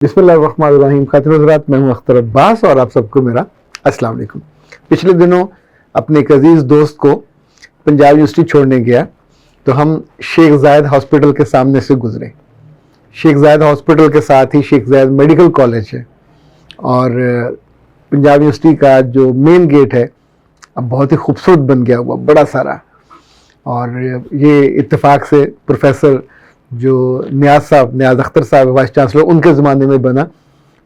بسم اللہ الرحمن الرحیم. خاطر حضرات، میں ہوں اختر عباس اور آپ سب کو میرا السلام علیکم. پچھلے دنوں اپنے ایک عزیز دوست کو پنجاب یونیورسٹی چھوڑنے گیا تو ہم شیخ زاید ہاسپٹل کے سامنے سے گزرے. شیخ زاید ہاسپٹل کے ساتھ ہی شیخ زاید میڈیکل کالج ہے اور پنجاب یونیورسٹی کا جو مین گیٹ ہے اب بہت ہی خوبصورت بن گیا ہوا، بڑا سارا. اور یہ اتفاق سے پروفیسر جو نیاز اختر صاحب وائس چانسلر، ان کے زمانے میں بنا.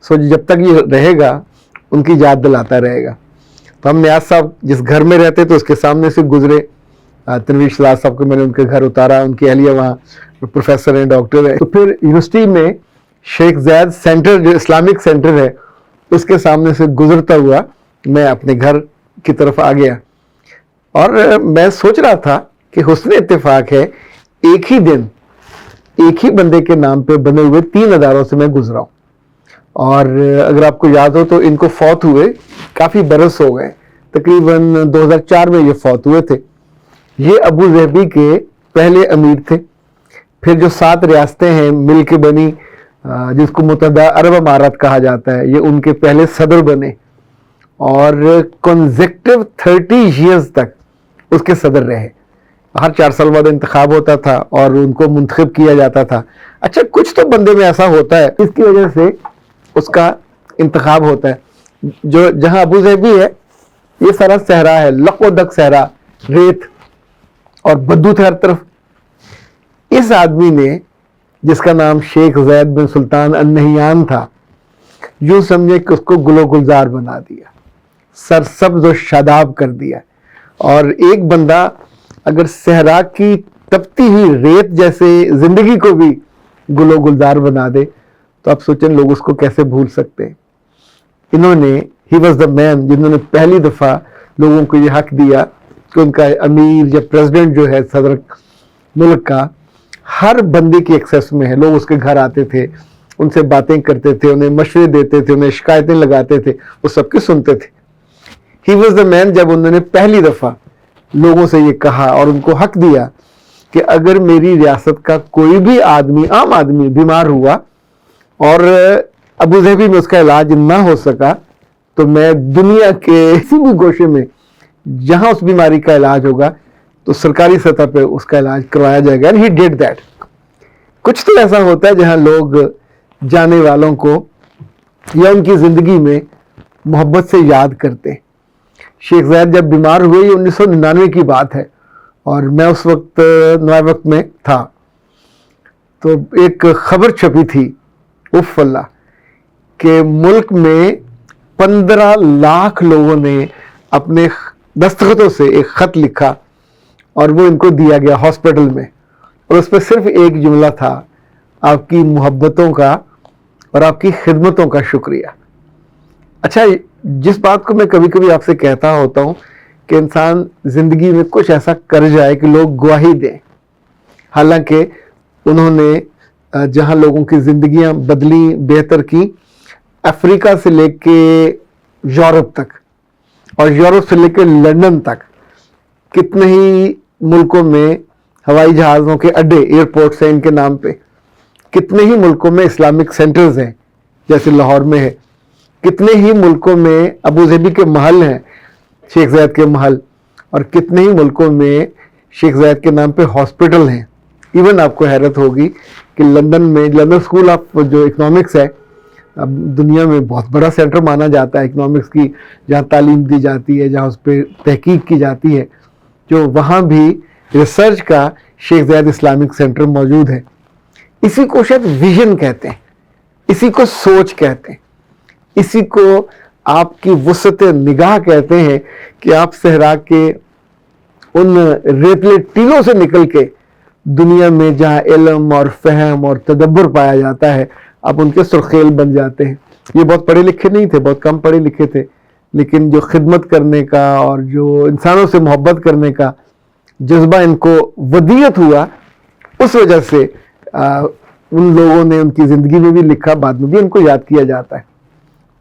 سو جب تک یہ رہے گا ان کی یاد دلاتا رہے گا. تو ہم نیاز صاحب جس گھر میں رہتے تو اس کے سامنے سے گزرے. تنویر شہزاد صاحب کو میں نے ان کے گھر اتارا، ان کی اہلیہ وہاں پروفیسر ہیں، ڈاکٹر ہے. تو پھر یونیورسٹی میں شیخ زاید سینٹر جو اسلامک سینٹر ہے اس کے سامنے سے گزرتا ہوا میں اپنے گھر کی طرف آ گیا. اور میں سوچ رہا تھا کہ حسن اتفاق ہے ایک ہی دن ایک ہی بندے کے نام پہ بنے ہوئے 3 اداروں سے میں گزرا ہوں. اور اگر آپ کو یاد ہو تو ان کو فوت ہوئے کافی برس ہو گئے، تقریباً 2004 میں یہ فوت ہوئے تھے. یہ ابو ظہبی کے پہلے امیر تھے. پھر جو 7 ریاستیں ہیں مل کے بنی، جس کو متحدہ عرب امارات کہا جاتا ہے، یہ ان کے پہلے صدر بنے اور کنزیکٹیو 30 ایئرز تک اس کے صدر رہے. ہر 4 سال بعد انتخاب ہوتا تھا اور ان کو منتخب کیا جاتا تھا. اچھا، کچھ تو بندے میں ایسا ہوتا ہے اس کی وجہ سے اس کا انتخاب ہوتا ہے. جہاں ابو ظہبی ہے یہ سارا صحرا ہے، لق و دق صحرا، ریت اور بدو تھے ہر طرف. اس آدمی نے جس کا نام شیخ زید بن سلطان النہیان تھا، یوں سمجھے کہ اس کو گل و گلزار بنا دیا، سرسبز و شاداب کر دیا. اور ایک بندہ اگر صحرا کی تپتی ہوئی ریت جیسے زندگی کو بھی گل و گلزار بنا دے تو آپ سوچیں لوگ اس کو کیسے بھول سکتے ہیں. انہوں نے ہی واز دا مین جنہوں نے پہلی دفعہ لوگوں کو یہ حق دیا کہ ان کا امیر یا پریزیڈنٹ جو ہے صدر ملک کا ہر بندے کی ایکسیس میں ہے. لوگ اس کے گھر آتے تھے، ان سے باتیں کرتے تھے، انہیں مشورے دیتے تھے، انہیں شکایتیں لگاتے تھے، وہ سب کی سنتے تھے. ہی واز دا مین جب انہوں نے پہلی دفعہ لوگوں سے یہ کہا اور ان کو حق دیا کہ اگر میری ریاست کا کوئی بھی آدمی، عام آدمی بیمار ہوا اور ابو ظہبی میں اس کا علاج نہ ہو سکا تو میں دنیا کے کسی بھی گوشے میں جہاں اس بیماری کا علاج ہوگا تو سرکاری سطح پہ اس کا علاج کروایا جائے گا. He did that. کچھ تو ایسا ہوتا ہے جہاں لوگ جانے والوں کو یا ان کی زندگی میں محبت سے یاد کرتے ہیں. شیخ زاید جب بیمار ہوئے، یہ 1999 کی بات ہے اور میں اس وقت نوائے وقت میں تھا. تو ایک خبر چھپی تھی اف اللہ کہ ملک میں 15 لاکھ لوگوں نے اپنے دستخطوں سے ایک خط لکھا اور وہ ان کو دیا گیا ہاسپٹل میں، اور اس پہ صرف ایک جملہ تھا: آپ کی محبتوں کا اور آپ کی خدمتوں کا شکریہ. اچھا، جس بات کو میں کبھی کبھی آپ سے کہتا ہوتا ہوں کہ انسان زندگی میں کچھ ایسا کر جائے کہ لوگ گواہی دیں. حالانکہ انہوں نے جہاں لوگوں کی زندگیاں بدلی، بہتر کی، افریقہ سے لے کے یورپ تک اور یورپ سے لے کے لندن تک کتنے ہی ملکوں میں ہوائی جہازوں کے اڈے، ایئرپورٹس ہیں ان کے نام پہ. کتنے ہی ملکوں میں اسلامک سینٹرز ہیں جیسے لاہور میں ہے. کتنے ہی ملکوں میں ابو ظہبی کے محل ہیں، شیخ زاید کے محل. اور کتنے ہی ملکوں میں شیخ زاید کے نام پہ ہاسپٹل ہیں. ایون آپ کو حیرت ہوگی کہ لندن میں لندن اسکول آف جو اکنامکس ہے، اب دنیا میں بہت بڑا سینٹر مانا جاتا ہے اکنامکس کی، جہاں تعلیم دی جاتی ہے، جہاں اس پہ تحقیق کی جاتی ہے، جو وہاں بھی ریسرچ کا شیخ زاید اسلامک سینٹر موجود ہے. اسی کو شاید ویژن کہتے ہیں، اسی کو سوچ کہتے ہیں، اسی کو آپ کی وسعت نگاہ کہتے ہیں کہ آپ صحرا کے ان ریتلے ٹیلوں سے نکل کے دنیا میں جہاں علم اور فہم اور تدبر پایا جاتا ہے آپ ان کے سرخیل بن جاتے ہیں. یہ بہت پڑھے لکھے نہیں تھے، بہت کم پڑھے لکھے تھے، لیکن جو خدمت کرنے کا اور جو انسانوں سے محبت کرنے کا جذبہ ان کو ودیت ہوا، اس وجہ سے ان لوگوں نے ان کی زندگی میں بھی لکھا، بعد میں بھی ان کو یاد کیا جاتا ہے.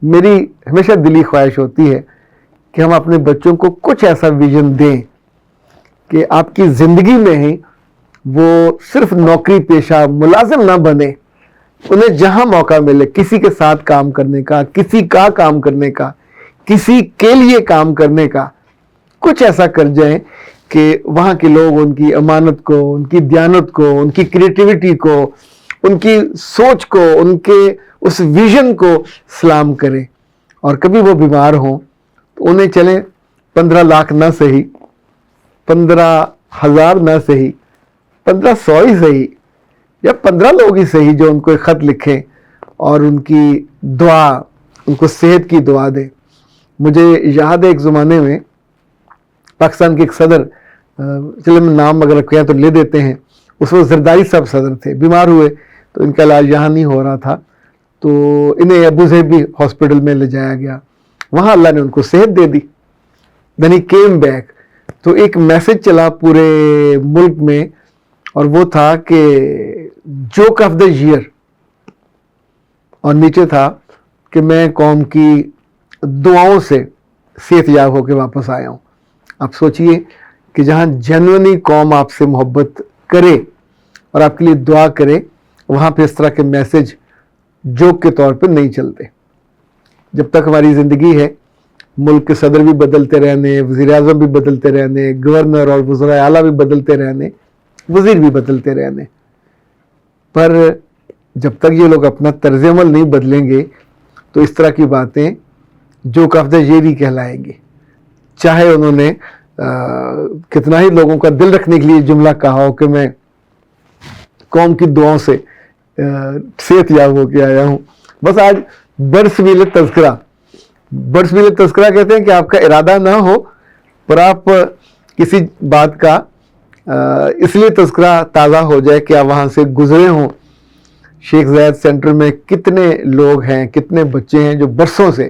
میری ہمیشہ دلی خواہش ہوتی ہے کہ ہم اپنے بچوں کو کچھ ایسا ویژن دیں کہ آپ کی زندگی میں ہی وہ صرف نوکری پیشہ ملازم نہ بنے، انہیں جہاں موقع ملے کسی کے ساتھ کام کرنے کا، کسی کا کام کرنے کا، کسی کے لیے کام کرنے کا، کچھ ایسا کر جائیں کہ وہاں کے لوگ ان کی امانت کو، ان کی دیانت کو، ان کی کریٹیوٹی کو، ان کی سوچ کو، ان کے اس ویژن کو سلام کریں. اور کبھی وہ بیمار ہوں تو انہیں چلیں 15 لاکھ نہ صحیح، 15,000 نہ صحیح، 1500 ہی صحیح، یا 15 لوگ ہی صحیح جو ان کو ایک خط لکھیں اور ان کی دعا، ان کو صحت کی دعا دیں. مجھے یاد ہے ایک زمانے میں پاکستان کے ایک صدر، چلے میں نام اگر کہیں تو لے دیتے ہیں، اس وقت زرداری صاحب صدر تھے، بیمار ہوئے تو ان کا علاج یہاں نہیں ہو رہا تھا، تو انہیں ابو ظہبی ہاسپٹل میں لے جایا گیا. وہاں اللہ نے ان کو صحت دے دی. then he came back. تو ایک میسج چلا پورے ملک میں، اور وہ تھا کہ جوک آف دا ایئر، اور نیچے تھا کہ میں قوم کی دعاؤں سے صحت یاب ہو کے واپس آیا ہوں. آپ سوچئے کہ جہاں جنونی قوم آپ سے محبت کرے اور آپ کے لیے دعا کرے، وہاں پہ اس طرح کے میسج جوک کے طور پہ نہیں چلتے. جب تک ہماری زندگی ہے، ملک کے صدر بھی بدلتے رہنے، وزیر اعظم بھی بدلتے رہنے، گورنر اور وزرائے اعلیٰ بھی بدلتے رہنے، وزیر بھی بدلتے رہنے، پر جب تک یہ لوگ اپنا طرز عمل نہیں بدلیں گے تو اس طرح کی باتیں جوک آف دا ایئر ہی کہلائیں گی. چاہے انہوں نے کتنا ہی لوگوں کا دل رکھنے کے لیے جملہ کہا ہو کہ میں قوم کی دعاؤں سے صحت یاب ہو کے آیا ہوں. بس آج برسبیل تذکرہ، برسبیل تذکرہ کہتے ہیں کہ آپ کا ارادہ نہ ہو پر آپ کسی بات کا اس لیے تذکرہ تازہ ہو جائے کہ آپ وہاں سے گزرے ہوں. شیخ زاید سینٹر میں کتنے لوگ ہیں، کتنے بچے ہیں جو برسوں سے،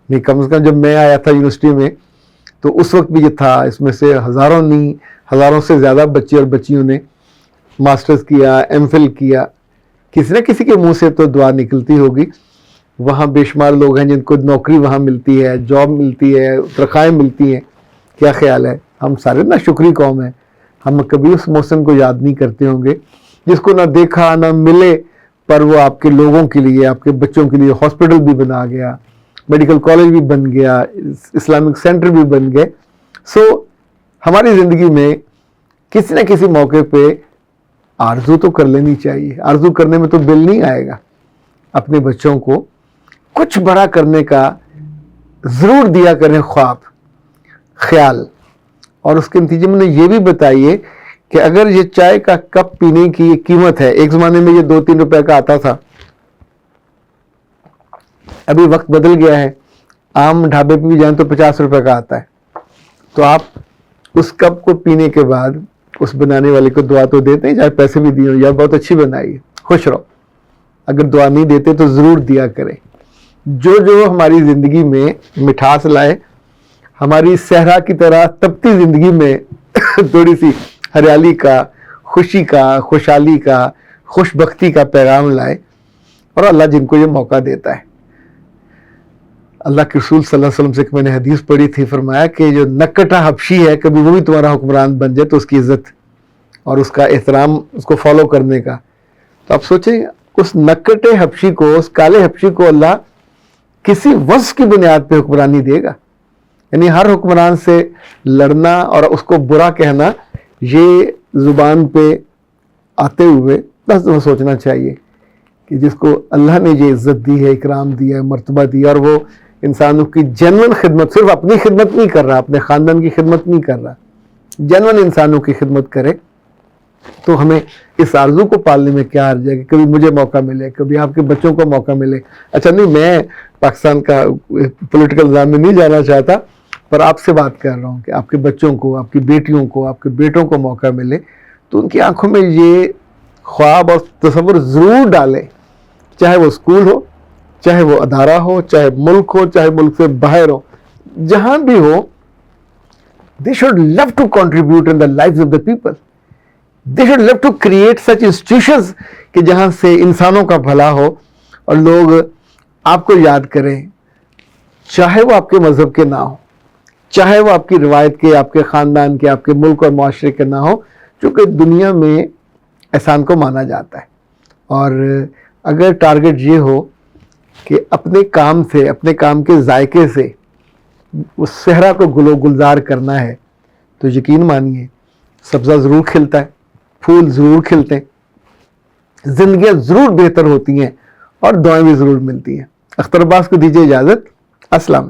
کم از کم جب میں آیا تھا یونیورسٹی میں تو اس وقت بھی یہ تھا، اس میں سے ہزاروں نہیں، ہزاروں سے زیادہ بچے اور بچیوں نے ماسٹرز کیا، ایم فل کیا. کسی نہ کسی کے منہ سے تو دعا نکلتی ہوگی. وہاں بے شمار لوگ ہیں جن کو نوکری وہاں ملتی ہے، جاب ملتی ہے، تنخواہیں ملتی ہیں. کیا خیال ہے؟ ہم سارے نہ شکری قوم ہیں. ہم کبھی اس موسم کو یاد نہیں کرتے ہوں گے جس کو نہ دیکھا نہ ملے، پر وہ آپ کے لوگوں کے لیے، آپ کے بچوں کے لیے ہاسپٹل بھی بنا گیا، میڈیکل کالج بھی بن گیا، اسلامک سینٹر بھی بن گئے. سو ہماری زندگی میں کسی نہ کسی موقع پہ آرزو تو کر لینی چاہیے. آرزو کرنے میں تو بل نہیں آئے گا. اپنے بچوں کو کچھ بڑا کرنے کا ضرور دیا کریں خواب، خیال، اور اس کے نتیجے میں یہ بھی بتائیے کہ اگر یہ چائے کا کپ پینے کی یہ قیمت ہے، ایک زمانے میں یہ 2-3 روپے کا آتا تھا، ابھی وقت بدل گیا ہے، عام ڈھابے پہ بھی جائیں تو 50 روپے کا آتا ہے. تو آپ اس کپ کو پینے کے بعد اس بنانے والے کو دعا تو دیتے ہیں، چاہے پیسے بھی دیے ہوں، یا بہت اچھی بنائی ہے، خوش رہو. اگر دعا نہیں دیتے تو ضرور دیا کریں. جو ہماری زندگی میں مٹھاس لائے، ہماری صحرا کی طرح تپتی زندگی میں تھوڑی سی ہریالی کا، خوشی کا، خوشحالی کا، خوش بختی کا پیغام لائے. اور اللہ جن کو یہ موقع دیتا ہے، اللہ کے رسول صلی اللہ علیہ وسلم سے میں نے حدیث پڑھی تھی، فرمایا کہ جو نکٹا حبشی ہے کبھی وہ بھی تمہارا حکمران بن جائے تو اس کی عزت اور اس کا احترام، اس کو فالو کرنے کا. تو آپ سوچیں اس نکٹے حبشی کو، اس کالے حبشی کو اللہ کسی وصف کی بنیاد پہ حکمرانی دے گا. یعنی ہر حکمران سے لڑنا اور اس کو برا کہنا، یہ زبان پہ آتے ہوئے بس سوچنا چاہیے کہ جس کو اللہ نے یہ عزت دی ہے، اکرام دیا ہے، مرتبہ دیا، اور وہ انسانوں کی جنون خدمت، صرف اپنی خدمت نہیں کر رہا، اپنے خاندان کی خدمت نہیں کر رہا، جنون انسانوں کی خدمت کرے، تو ہمیں اس آرزو کو پالنے میں کیا حرج ہے کہ کبھی مجھے موقع ملے، کبھی آپ کے بچوں کو موقع ملے. اچھا نہیں، میں پاکستان کا پولیٹیکل نظام میں نہیں جانا چاہتا، پر آپ سے بات کر رہا ہوں کہ آپ کے بچوں کو، آپ کی بیٹیوں کو، آپ کے بیٹوں کو موقع ملے تو ان کی آنکھوں میں یہ خواب اور تصور ضرور ڈالیں، چاہے وہ اسکول ہو، چاہے وہ ادارہ ہو، چاہے ملک ہو، چاہے ملک سے باہر ہو، جہاں بھی ہو. They should love to contribute in the lives of the people. They should love to create such institutions کہ جہاں سے انسانوں کا بھلا ہو اور لوگ آپ کو یاد کریں، چاہے وہ آپ کے مذہب کے نہ ہو، چاہے وہ آپ کی روایت کے، آپ کے خاندان کے، آپ کے ملک اور معاشرے کے نہ ہو، چونکہ دنیا میں احسان کو مانا جاتا ہے. اور اگر ٹارگٹ یہ ہو کہ اپنے کام سے، اپنے کام کے ذائقے سے اس صحرا کو گل و گلزار کرنا ہے تو یقین مانیے سبزہ ضرور کھلتا ہے، پھول ضرور کھلتے ہیں، زندگیاں ضرور بہتر ہوتی ہیں اور دعائیں بھی ضرور ملتی ہیں۔ اختر عباس کو دیجیے اجازت، السلام علیکم۔